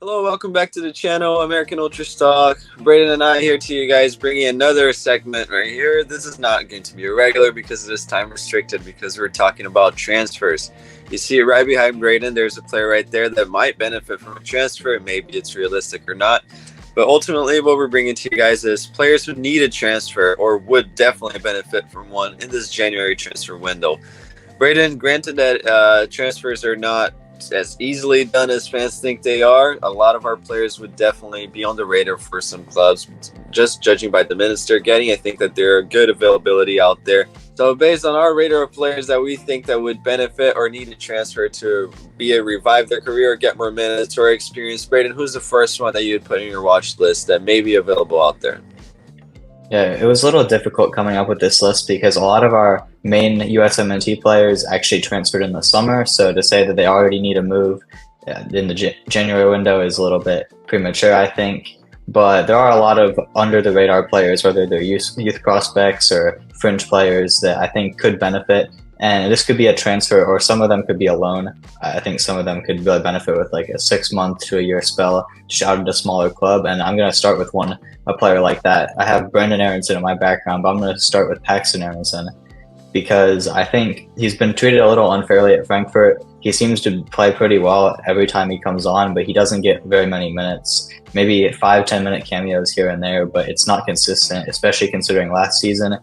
Hello, welcome back to the channel, American Ultra Stock. Braden and I here to you guys, bringing another segment right here. This is not going to be a regular because it is time restricted because we're talking about transfers. You see it right behind Braden. There's a player right there that might benefit from a transfer. Maybe it's realistic or not. But ultimately, what we're bringing to you guys is players who need a transfer or would definitely benefit from one in this January transfer window. Braden, granted that transfers are not as easily done as fans think they are, a lot of our players would definitely be on the radar for some clubs. Just judging by the minutes they're getting, I think that there are good availability out there. So based on our radar of players that we think that would benefit or need a transfer to be a revive their career or get more minutes or experience, Braden, who's the first one that you'd put in your watch list that may be available out there? Yeah, it was a little difficult coming up with this list because a lot of our main USMNT players actually transferred in the summer. So to say that they already need a move in the January window is a little bit premature, I think. But there are a lot of under-the-radar players, whether they're youth prospects or fringe players, that I think could benefit. And this could be a transfer, or some of them could be a loan. I think some of them could really benefit with like a 6-month to a year spell, just out at a smaller club. And I'm going to start with a player like that. I have Brandon Aronson in my background, but I'm going to start with Paxton Aronson because I think he's been treated a little unfairly at Frankfurt. He seems to play pretty well every time he comes on, but he doesn't get very many minutes. Maybe 5-10 minute cameos here and there, but it's not consistent, especially considering last season.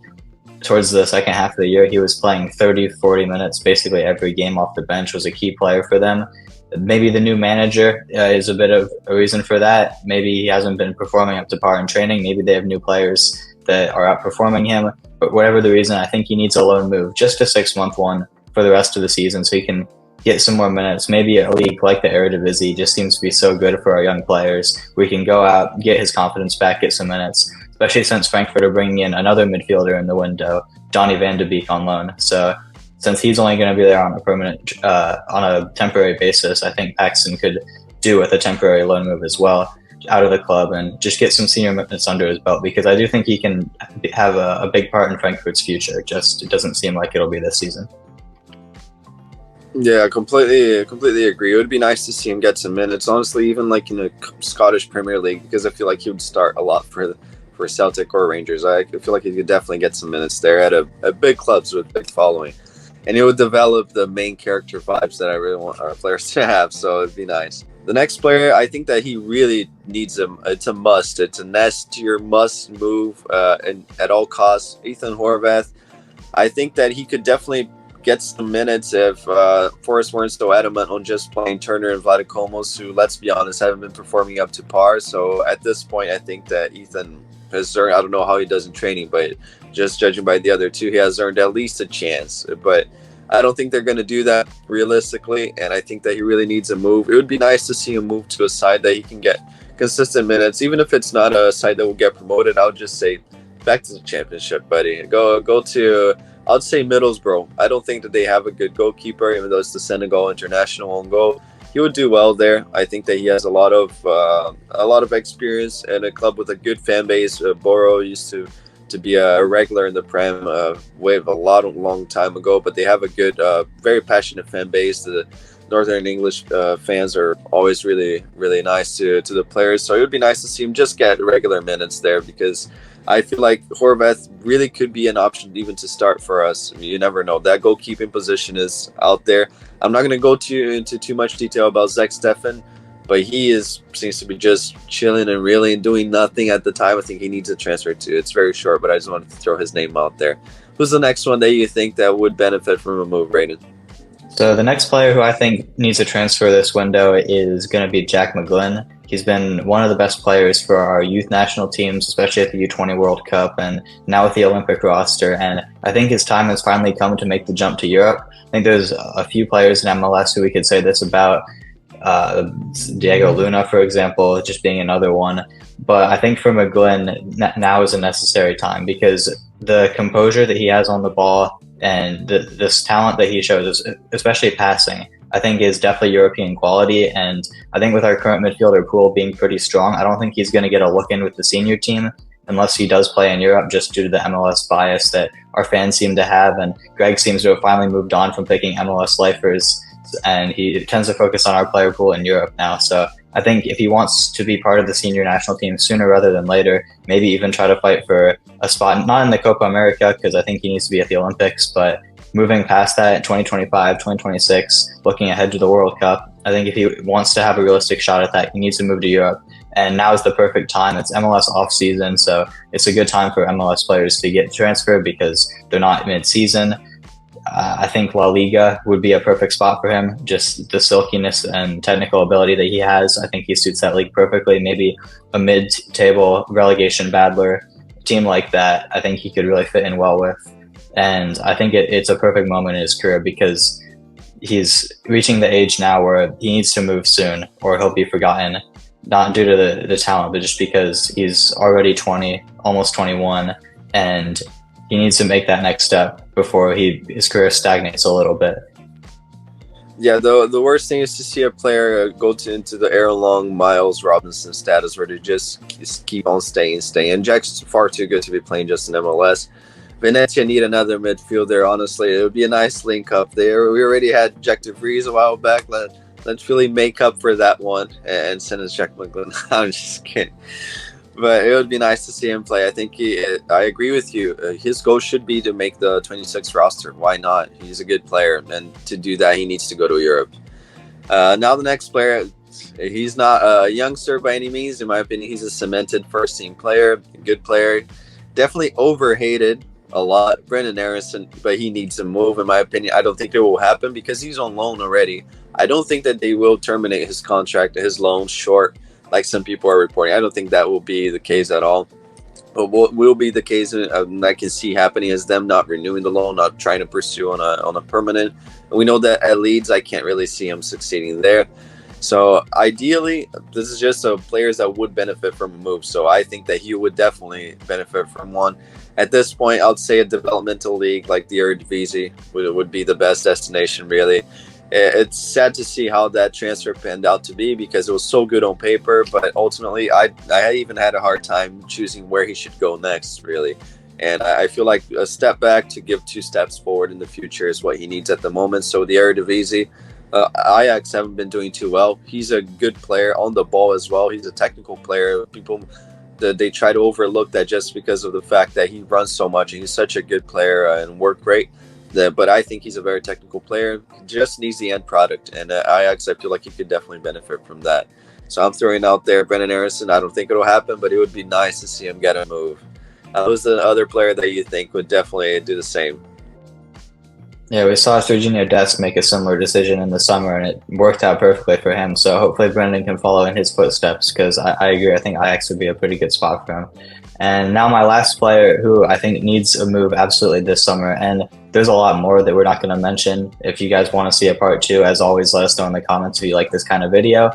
Towards the second half of the year, he was playing 30-40 minutes basically every game off the bench, was a key player for them. Maybe the new manager is a bit of a reason for that. Maybe he hasn't been performing up to par in training. Maybe they have new players that are outperforming him. But whatever the reason, I think he needs a loan move, just a 6-month one for the rest of the season so he can get some more minutes. Maybe a league like the Eredivisie just seems to be so good for our young players. We can go out, get his confidence back, get some minutes, especially since Frankfurt are bringing in another midfielder in the window, Donny van de Beek on loan. So since he's only going to be there on a temporary basis, I think Paxton could do with a temporary loan move as well out of the club and just get some senior minutes under his belt, because I do think he can have a big part in Frankfurt's future. Just it doesn't seem like it'll be this season. Yeah, completely agree. It would be nice to see him get some minutes, honestly, even like in the Scottish Premier League, because I feel like he would start a lot for Celtic or Rangers. I feel like he could definitely get some minutes there at big clubs with big following, and it would develop the main character vibes that I really want our players to have. So it'd be nice. The next player, I think that he really needs him. It's a must. It's a next-year must move, and at all costs. Ethan Horvath. I think that he could definitely get some minutes if Forrest weren't so adamant on just playing Turner and Vladikomos, who, let's be honest, haven't been performing up to par. So at this point, I think that Ethan has earned, I don't know how he does in training, but just judging by the other two, he has earned at least a chance. But I don't think they're going to do that realistically, and I think that he really needs a move. It would be nice to see him move to a side that he can get consistent minutes, even if it's not a side that will get promoted. I would just say back to the championship, buddy. Go to, I'd say, Middlesbrough. I don't think that they have a good goalkeeper, even though it's the Senegal international on goal. He would do well there. I think that he has a lot of experience and a club with a good fan base. Boro used to be a regular in the Prem wave a long time ago, but they have a good, very passionate fan base. The Northern English fans are always really nice to the players. So it would be nice to see him just get regular minutes there, because I feel like Horvath really could be an option even to start for us. You never know. That goalkeeping position is out there. I'm not going to go into too much detail about Zach Steffen, but he seems to be just chilling and really doing nothing at the time. I think he needs a transfer too. It's very short, but I just wanted to throw his name out there. Who's the next one that you think that would benefit from a move, Brayden? So the next player who I think needs a transfer this window is going to be Jack McGlynn. He's been one of the best players for our youth national teams, especially at the U20 World Cup and now with the Olympic roster. And I think his time has finally come to make the jump to Europe. I think there's a few players in MLS who we could say this about. Diego Luna, for example, just being another one. But I think for McGlynn, now is a necessary time, because the composure that he has on the ball and this talent that he shows, especially passing, I think is definitely European quality. And I think with our current midfielder pool being pretty strong, I don't think he's going to get a look in with the senior team unless he does play in Europe, just due to the MLS bias that our fans seem to have. And Greg seems to have finally moved on from picking MLS lifers, and he tends to focus on our player pool in Europe now. So I think if he wants to be part of the senior national team sooner rather than later, maybe even try to fight for a spot, not in the Copa America, because I think he needs to be at the Olympics, but moving past that in 2025, 2026, looking ahead to the World Cup, I think if he wants to have a realistic shot at that, he needs to move to Europe. And now is the perfect time. It's MLS off season, so it's a good time for MLS players to get transferred because they're not mid-season. I think La Liga would be a perfect spot for him. Just the silkiness and technical ability that he has, I think he suits that league perfectly. Maybe a mid-table relegation battler team like that, I think he could really fit in well with. And I think it's a perfect moment in his career because he's reaching the age now where he needs to move soon or he'll be forgotten, not due to the talent, but just because he's already 20, almost 21, and he needs to make that next step before his career stagnates a little bit. Yeah, the worst thing is to see a player go into the Aaron Miles Robinson status where they just keep on staying. And Jack's far too good to be playing just in MLS. Venezia need another midfielder, honestly. It would be a nice link up there. We already had Jack DeVries a while back. Let's really make up for that one and send us Jack McGlynn. I'm just kidding. But it would be nice to see him play. I think I agree with you. His goal should be to make the 26 roster. Why not? He's a good player. And to do that, he needs to go to Europe. Now the next player, he's not a youngster by any means. In my opinion, he's a cemented first-team player, a good player. Definitely overhated a lot, Brendan Harrison, but he needs to move, in my opinion. I don't think it will happen because he's on loan already. I don't think that they will terminate his contract, his loan short, like some people are reporting. I don't think that will be the case at all. But what will be the case, and I can see happening, is them not renewing the loan, not trying to pursue on a permanent. And we know that at Leeds, I can't really see him succeeding there. So ideally, this is just players that would benefit from a move. So I think that he would definitely benefit from one. At this point, I'd say a developmental league like the Eredivisie would be the best destination, really. It's sad to see how that transfer panned out to be because it was so good on paper, but ultimately I even had a hard time choosing where he should go next, really. And I feel like a step back to give 2 steps forward in the future is what he needs at the moment. So the Eredivisie, Ajax haven't been doing too well. He's a good player on the ball as well. He's a technical player. People, they try to overlook that just because of the fact that he runs so much and he's such a good player and work rate. But I think he's a very technical player. He just needs the end product. And Ajax, I feel like he could definitely benefit from that. So I'm throwing out there Brendan Harrison. I don't think it'll happen, but it would be nice to see him get a move. Who's the other player that you think would definitely do the same? Yeah, we saw Serginho Dest make a similar decision in the summer, and it worked out perfectly for him. So hopefully Brendan can follow in his footsteps because I agree. I think Ajax would be a pretty good spot for him. And now my last player who I think needs a move absolutely this summer, and there's a lot more that we're not going to mention. If you guys want to see a part 2, as always, let us know in the comments if you like this kind of video.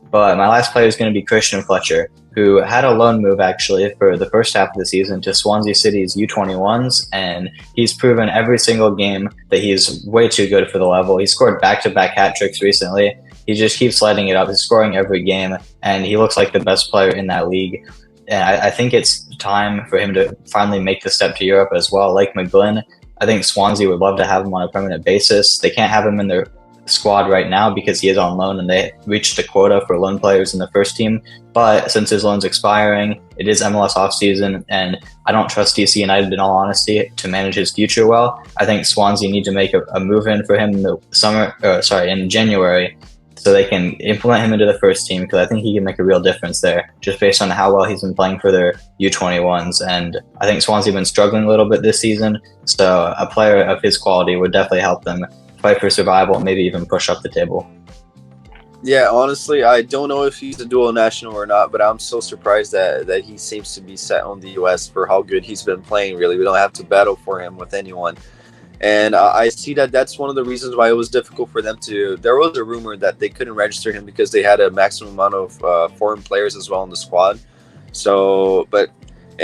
But my last player is going to be Christian Fletcher, who had a loan move actually for the first half of the season to Swansea City's U21s, and he's proven every single game that he's way too good for the level. He scored back-to-back hat tricks recently. He just keeps lighting it up. He's scoring every game, and he looks like the best player in that league. And I think it's time for him to finally make the step to Europe as well. Like McGlynn, I think Swansea would love to have him on a permanent basis. They can't have him in their squad right now because he is on loan and they reached the quota for loan players in the first team. But since his loan's expiring, it is MLS offseason, and I don't trust DC United, in all honesty, to manage his future well. I think Swansea need to make a move in for him in the in January, so they can implement him into the first team, because I think he can make a real difference there, just based on how well he's been playing for their U21s. And I think Swansea have been struggling a little bit this season, so a player of his quality would definitely help them fight for survival and maybe even push up the table. Yeah, honestly, I don't know if he's a dual national or not, but I'm so surprised that he seems to be set on the US for how good he's been playing, really. We don't have to battle for him with anyone. And I see that that's one of the reasons why it was difficult for them to... There was a rumor that they couldn't register him because they had a maximum amount of foreign players as well in the squad. So, but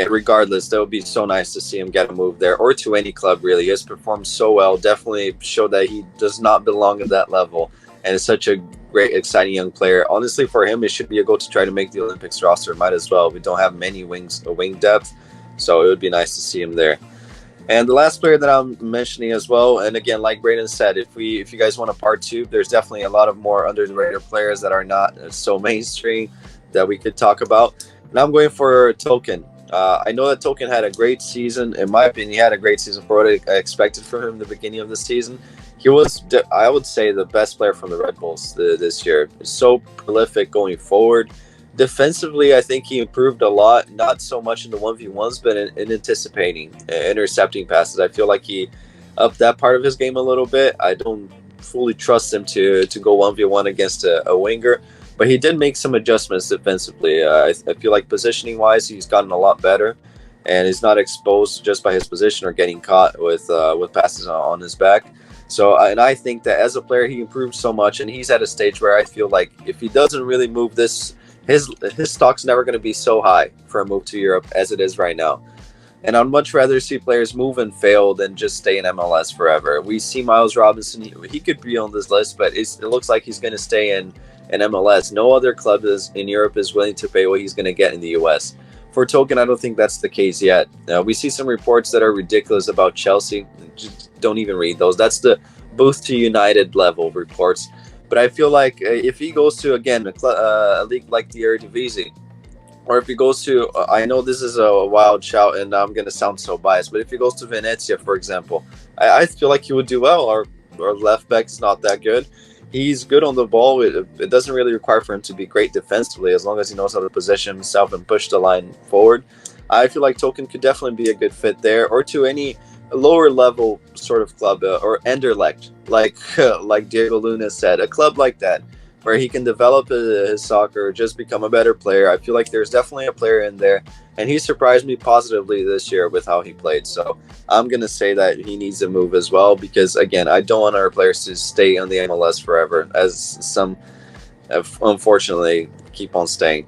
regardless, that would be so nice to see him get a move there, or to any club, really. He has performed so well, definitely showed that he does not belong at that level, and is such a great, exciting young player. Honestly, for him, it should be a goal to try to make the Olympics roster. Might as well. We don't have many wing depth, so it would be nice to see him there. And the last player that I'm mentioning as well, and again, like Brayden said, if you guys want a part two, there's definitely a lot of more under the radar players that are not so mainstream that we could talk about. And I'm going for Token. I know that Token had a great season. In my opinion, he had a great season for what I expected from him in the beginning of the season. He was, I would say, the best player from the Red Bulls this year. So prolific going forward. Defensively, I think he improved a lot, not so much in the 1v1s, but in anticipating, intercepting passes. I feel like he upped that part of his game a little bit. I don't fully trust him to go 1v1 against a winger, but he did make some adjustments defensively. I feel like positioning-wise, he's gotten a lot better, and he's not exposed just by his position or getting caught with passes on his back. So, and I think that as a player, he improved so much, and he's at a stage where I feel like if he doesn't really move this, his stock's never going to be so high for a move to Europe as it is right now. And I'd much rather see players move and fail than just stay in MLS forever. We see Miles Robinson; he could be on this list, but it looks like he's going to stay in MLS. No other club in Europe is willing to pay what he's going to get in the US. For Token, I don't think that's the case yet. We see some reports that are ridiculous about Chelsea. Just don't even read those. That's the Booth to United level reports. But I feel like if he goes to, again, a league like the Eredivisie, or if he goes to, I know this is a wild shout and I'm going to sound so biased, but if he goes to Venezia, for example, I feel like he would do well. Our left back is not that good. He's good on the ball. It doesn't really require for him to be great defensively as long as he knows how to position himself and push the line forward. I feel like Token could definitely be a good fit there, or to any lower level sort of club, or Anderlecht, like Diego Luna said, a club like that where he can develop his soccer, just become a better player. I feel like there's definitely a player in there, and he surprised me positively this year with how he played. So I'm going to say that he needs a move as well, because again, I don't want our players to stay on the MLS forever, as some unfortunately keep on staying.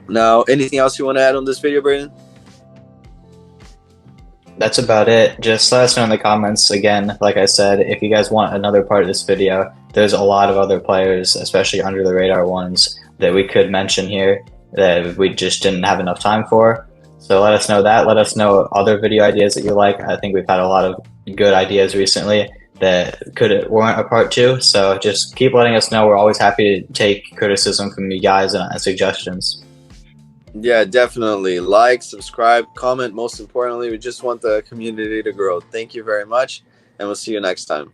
Now, anything else you want to add on this video, Brayden? That's about it. Just let us know in the comments. Again, like I said, if you guys want another part of this video, there's a lot of other players, especially under the radar ones, that we could mention here that we just didn't have enough time for. So let us know that. Let us know other video ideas that you like. I think we've had a lot of good ideas recently that could warrant a part two. So just keep letting us know. We're always happy to take criticism from you guys and suggestions. Yeah, definitely. Like, subscribe, comment. Most importantly, we just want the community to grow. Thank you very much, and we'll see you next time.